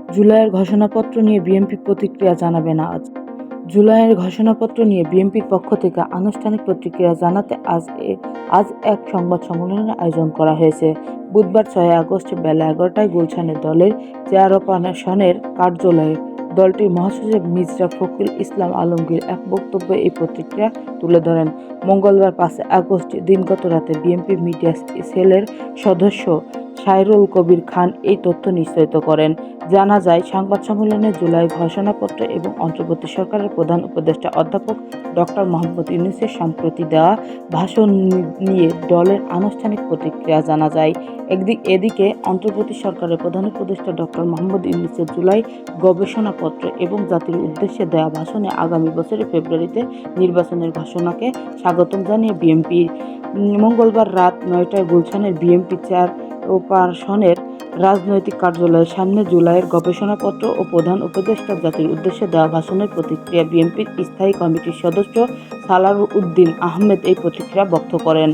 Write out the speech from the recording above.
জুলাইয়ের ঘোষণাপত্র নিয়ে বিএনপির প্রতিক্রিয়া জানাবে না আজ। জুলাইয়ের ঘোষণাপত্র নিয়ে বিএনপির পক্ষ থেকে আনুষ্ঠানিক প্রতিক্রিয়া জানাতে আজ এক সংবাদ সম্মেলনের আয়োজন করা হয়েছে। বুধবার 6 আগস্ট বেলা 11টায় গুলশানে দলের চেয়ারপারসনের কার্যালয়ে দলটির মহাসচিব মির্জা ফখরুল ইসলাম আলমগীর এক বক্তব্যে এই প্রতিক্রিয়া তুলে ধরেন। মঙ্গলবার 5 আগস্ট দিনগত রাতে বিএনপি মিডিয়া সেলের সদস্য সাইরুল কবির খান এই তথ্য নিশ্চিত করেন। জানা যায়, সংবাদ সম্মেলনে জুলাই ঘোষণাপত্র এবং অন্তর্বর্তী সরকারের প্রধান উপদেষ্টা অধ্যাপক ডক্টর মোহাম্মদ ইউনূসের সম্প্রতি দেওয়া ভাষণ নিয়ে দলের আনুষ্ঠানিক প্রতিক্রিয়া জানা যায়। এদিকে অন্তর্বর্তী সরকারের প্রধান উপদেষ্টা ডক্টর মোহাম্মদ ইউনূসের জুলাই গবেষণাপত্র এবং জাতির উদ্দেশ্যে দেওয়া ভাষণে আগামী বছরের ফেব্রুয়ারিতে নির্বাচনের ঘোষণাকে স্বাগতম জানিয়ে বিএনপির মঙ্গলবার রাত 9টায় গুলশানের বিএনপি চেয়ারপারসনের রাজনৈতিক কার্যালয়ের সামনে জুলাইয়ের গবেষণাপত্র ও প্রধান উপদেষ্টা জাতির উদ্দেশ্যে দেওয়া ভাষণের প্রতিক্রিয়া বিএনপির স্থায়ী কমিটির সদস্য সালার উদ্দিন আহমেদ এই প্রতিক্রিয়া ব্যক্ত করেন।